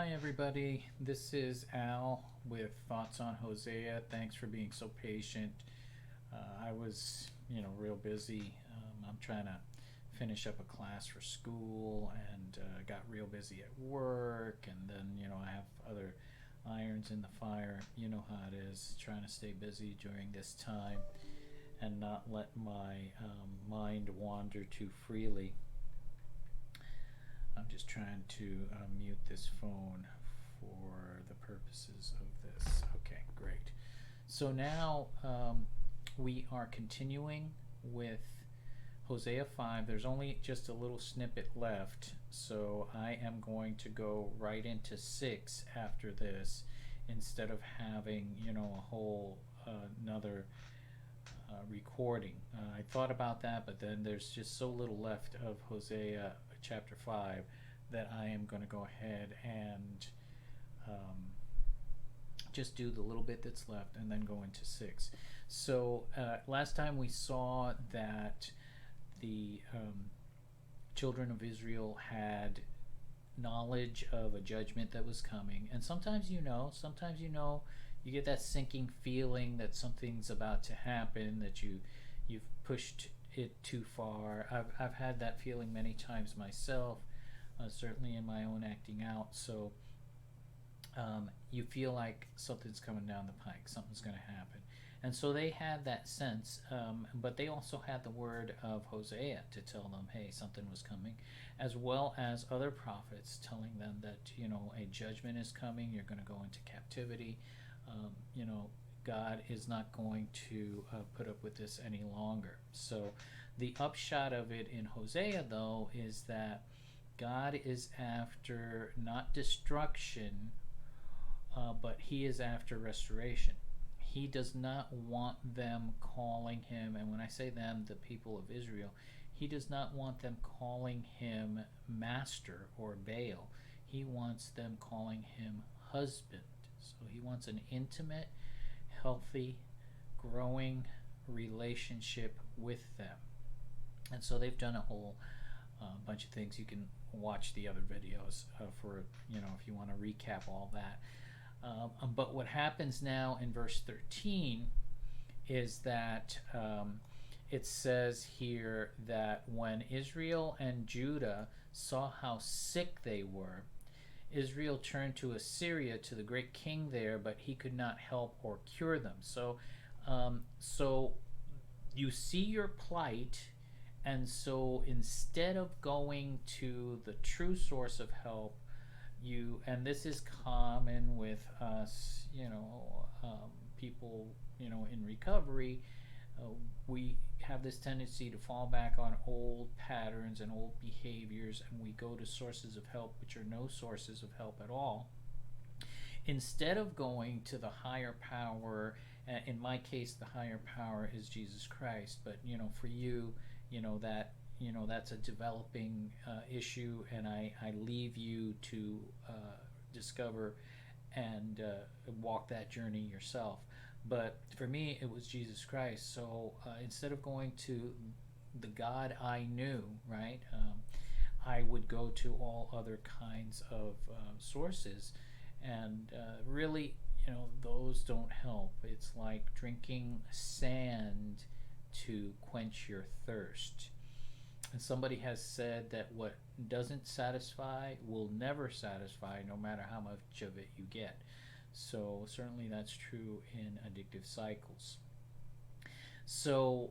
Hi, everybody. This is Al with Thoughts on Hosea. Thanks for being so patient. I was, real busy. I'm trying to finish up a class for school and got real busy at work. And then, I have other irons in the fire. You know how it is, trying to stay busy during this time and not let my mind wander too freely. I'm just trying to mute this phone for the purposes of this. Okay, great. So now we are continuing with Hosea 5. There's only just a little snippet left, so I am going to go right into 6 after this instead of having, a whole another recording. I thought about that, but then there's just so little left of Hosea chapter 5 that I am going to go ahead and just do the little bit that's left and then go into 6. So last time we saw that the children of Israel had knowledge of a judgment that was coming, and sometimes you get that sinking feeling that something's about to happen, that you've pushed it too far. I've had that feeling many times myself, certainly in my own acting out. So you feel like something's coming down the pike, something's going to happen. And so they had that sense, but they also had the word of Hosea to tell them, hey, something was coming, as well as other prophets telling them that, a judgment is coming, you're going to go into captivity. God is not going to put up with this any longer. So the upshot of it in Hosea, though, is that God is after not destruction, but he is after restoration. He does not want them calling him, and when I say them, the people of Israel, he does not want them calling him master or Baal. He wants them calling him husband. So he wants an intimate, healthy, growing relationship with them. And so they've done a whole bunch of things. You can watch the other videos for, if you want to recap all that. But what happens now in verse 13 is that it says here that when Israel and Judah saw how sick they were, Israel turned to Assyria, to the great king there, but he could not help or cure them. So you see your plight, and so instead of going to the true source of help, and this is common with us, people, in recovery, we have this tendency to fall back on old patterns and old behaviors, and we go to sources of help which are no sources of help at all. Instead of going to the higher power, in my case, the higher power is Jesus Christ, but for you, that's a developing issue, and I leave you to discover and walk that journey yourself. But for me, it was Jesus Christ. So instead of going to the God I knew, right, I would go to all other kinds of sources, and really, those don't help. It's like drinking sand to quench your thirst. And somebody has said that what doesn't satisfy will never satisfy, no matter how much of it you get. So certainly that's true in addictive cycles. So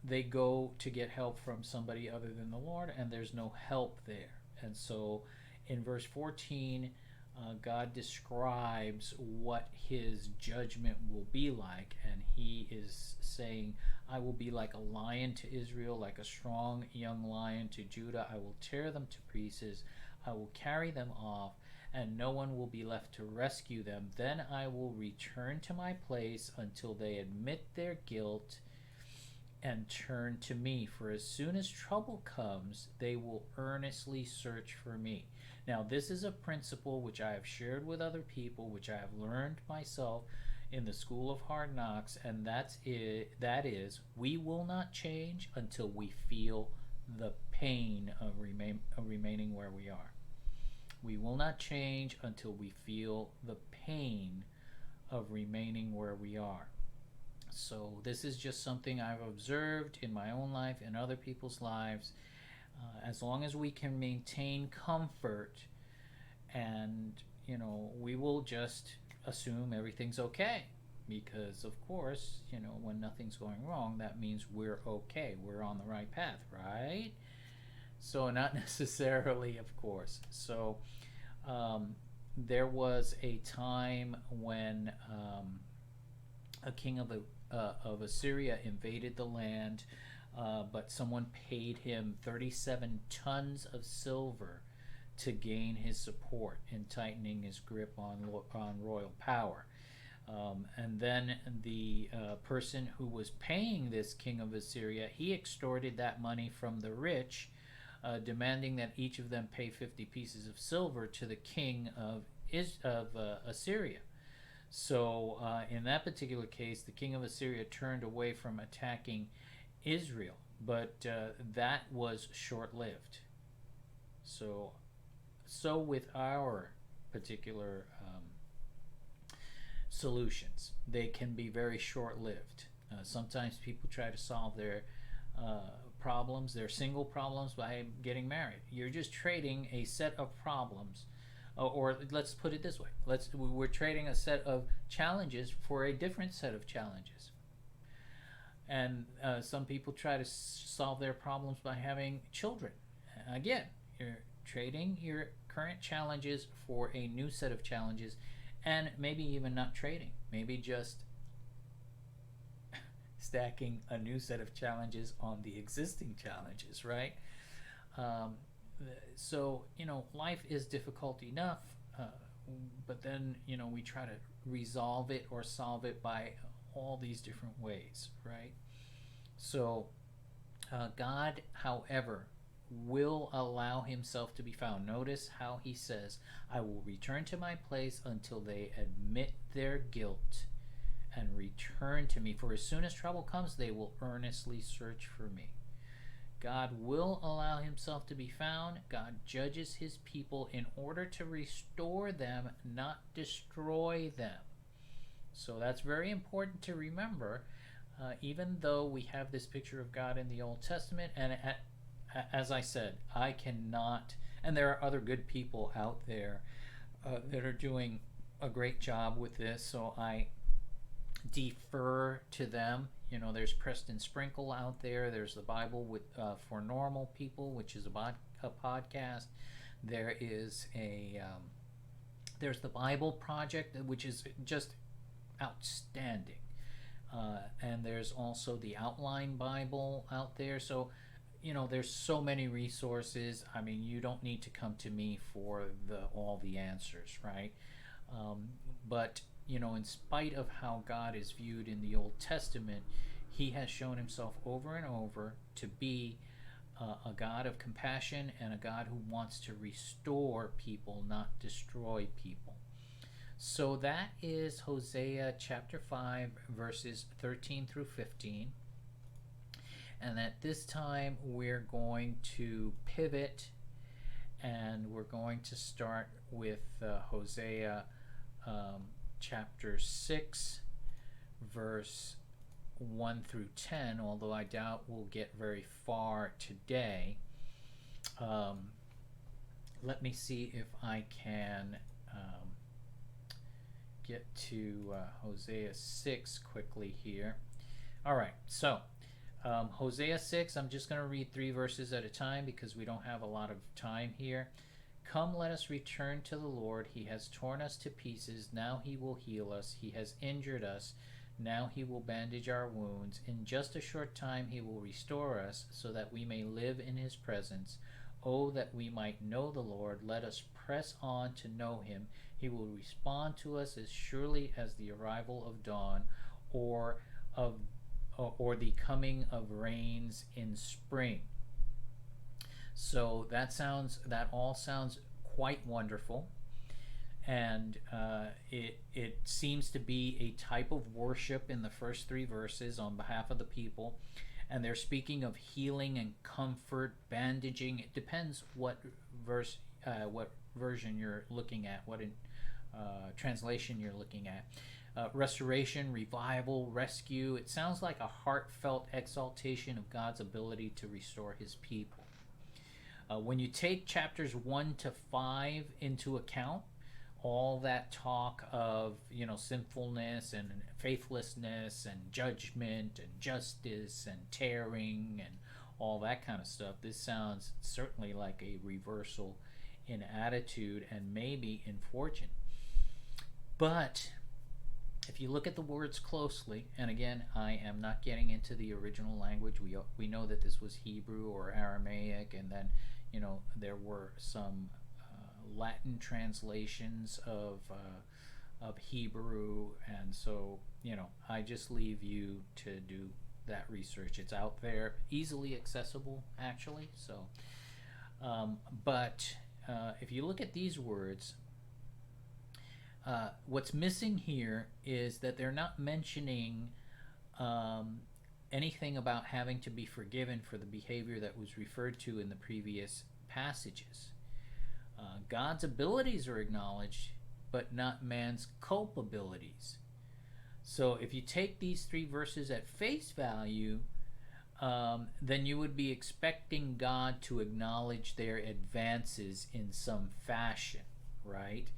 they go to get help from somebody other than the Lord, and there's no help there. And so in verse 14, God describes what his judgment will be like, and he is saying, I will be like a lion to Israel, like a strong young lion to Judah. I will tear them to pieces. I will carry them off, and no one will be left to rescue them. Then I will return to my place until they admit their guilt and turn to me. For as soon as trouble comes, they will earnestly search for me. Now, this is a principle which I have shared with other people, which I have learned myself in the school of hard knocks, and that is, we will not change until we feel the pain of remaining where we are. We will not change until we feel the pain of remaining where we are. So, this is just something I've observed in my own life and other people's lives. As long as we can maintain comfort, and we will just assume everything's okay, because of course, when nothing's going wrong, that means we're okay, we're on the right path, right? So, not necessarily, of course. So, there was a time when a king of Assyria invaded the land, but someone paid him 37 tons of silver to gain his support in tightening his grip on royal power. And then the person who was paying this king of Assyria, he extorted that money from the rich, demanding that each of them pay 50 pieces of silver to the king of Assyria. So, in that particular case, the king of Assyria turned away from attacking Israel, but that was short-lived. So with our particular solutions, they can be very short-lived. Sometimes people try to solve their problems, their single problems, by getting married. You're just trading a set of problems, or let's put it this way: we're trading a set of challenges for a different set of challenges. And some people try to solve their problems by having children. Again, you're trading your current challenges for a new set of challenges, and maybe even not trading, maybe just stacking a new set of challenges on the existing challenges, right? So, life is difficult enough, but then, we try to resolve it or solve it by all these different ways, right? So, God, however, will allow himself to be found. Notice how he says, I will return to my place until they admit their guilt and return to me. For as soon as trouble comes, they will earnestly search for me. God will allow himself to be found. God judges his people in order to restore them, not destroy them. So that's very important to remember. Even though we have this picture of God in the Old Testament, and as I said, I cannot, and there are other good people out there that are doing a great job with this, so I defer to them. There's Preston Sprinkle out there. There's the Bible for Normal People, which is a podcast. There is there's the Bible Project, which is just outstanding. And there's also the Outline Bible out there. So, there's so many resources. I mean, you don't need to come to me for all the answers, right? But, in spite of how God is viewed in the Old Testament, he has shown himself over and over to be a God of compassion and a God who wants to restore people, not destroy people. So that is Hosea chapter 5, verses 13 through 15. And at this time, we're going to pivot, and we're going to start with Hosea chapter 6, verse 1 through 10, although I doubt we'll get very far today. Let me see if I can get to Hosea 6 quickly here. All right, so Hosea 6, I'm just going to read 3 verses at a time because we don't have a lot of time here. Come, let us return to the Lord. He has torn us to pieces. Now he will heal us. He has injured us. Now he will bandage our wounds. In just a short time he will restore us so that we may live in his presence. Oh, that we might know the Lord. Let us press on to know him. He will respond to us as surely as the arrival of dawn or the coming of rains in spring. So that all sounds quite wonderful, and it seems to be a type of worship in the first 3 verses on behalf of the people, and they're speaking of healing and comfort, bandaging. It depends what version you're looking at, what translation you're looking at. Restoration, revival, rescue. It sounds like a heartfelt exaltation of God's ability to restore his people. When you take chapters 1 to 5 into account, all that talk of sinfulness and faithlessness and judgment and justice and tearing and all that kind of stuff, this sounds certainly like a reversal in attitude and maybe in fortune. But if you look at the words closely, and again, I am not getting into the original language. We know that this was Hebrew or Aramaic, and then there were some Latin translations of Hebrew, and so I just leave you to do that research. It's out there, easily accessible, actually. So, but if you look at these words, what's missing here is that they're not mentioning anything about having to be forgiven for the behavior that was referred to in the previous passages. God's abilities are acknowledged, but not man's culpabilities. So if you take these 3 verses at face value, then you would be expecting God to acknowledge their advances in some fashion, right?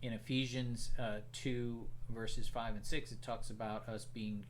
In Ephesians 2 verses 5 and 6, it talks about us being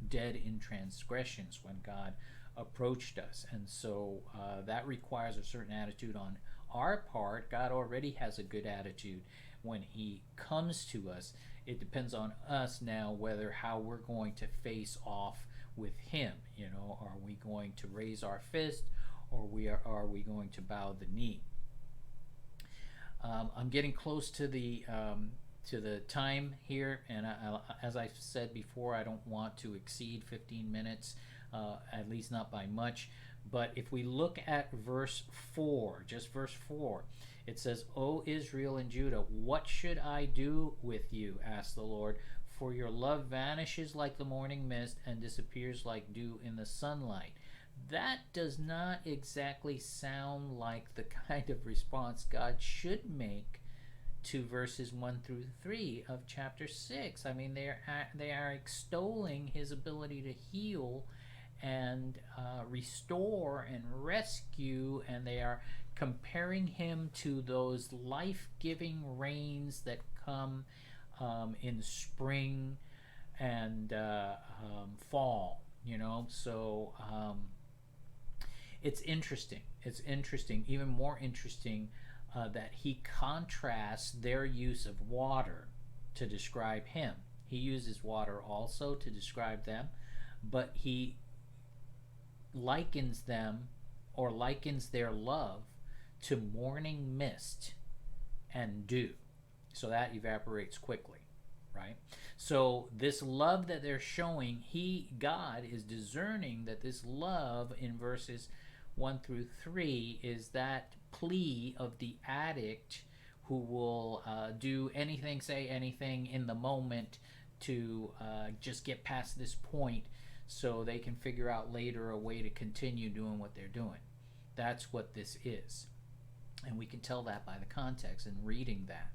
dead in transgressions when God approached us, and so that requires a certain attitude on our part. God already has a good attitude when he comes to us. It depends on us now how we're going to face off with him. Are we going to raise our fist, or are we going to bow the knee? I'm getting close to the time here, and as I've said before, I don't want to exceed 15 minutes, at least not by much. But if we look at verse 4, just verse 4, it says, "O Israel and Judah, what should I do with you, asked the Lord, for your love vanishes like the morning mist and disappears like dew in the sunlight." That does not exactly sound like the kind of response God should make to verses 1 through 3 of chapter 6. I mean, they are extolling his ability to heal and restore and rescue, and they are comparing him to those life-giving rains that come in spring and fall. So it's interesting. It's interesting, even more interesting, that he contrasts their use of water to describe him. He uses water also to describe them, but he likens them, or likens their love, to morning mist and dew. So that evaporates quickly, right? So this love that they're showing, God is discerning that this love in verses 1 through 3 is that plea of the addict who will do anything, say anything in the moment to just get past this point, so they can figure out later a way to continue doing what they're doing. That's what this is. And we can tell that by the context and reading that.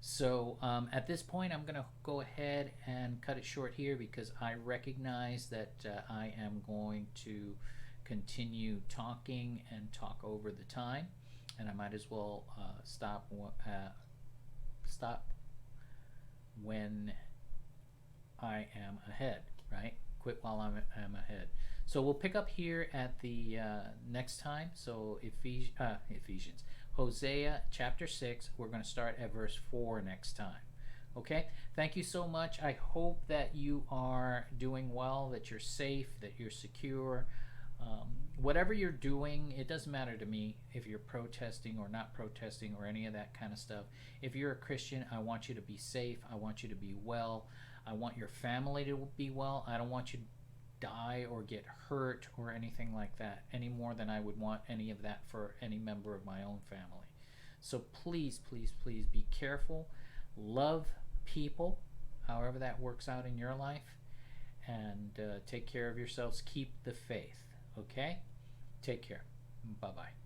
So at this point, I'm going to go ahead and cut it short here, because I recognize that I am going to continue talking and talk over the time, and I might as well stop when I am ahead, right? Quit while I'm ahead. So we'll pick up here at the next time. So Ephesians, Hosea chapter 6. We're going to start at verse 4 next time. Okay? Thank you so much. I hope that you are doing well, that you're safe, that you're secure. Whatever you're doing, it doesn't matter to me if you're protesting or not protesting or any of that kind of stuff. If you're a Christian, I want you to be safe. I want you to be well. I want your family to be well. I don't want you to die or get hurt or anything like that, any more than I would want any of that for any member of my own family. So please, please, please be careful. Love people, however that works out in your life. and take care of yourselves. Keep the faith. Okay? Take care. Bye bye.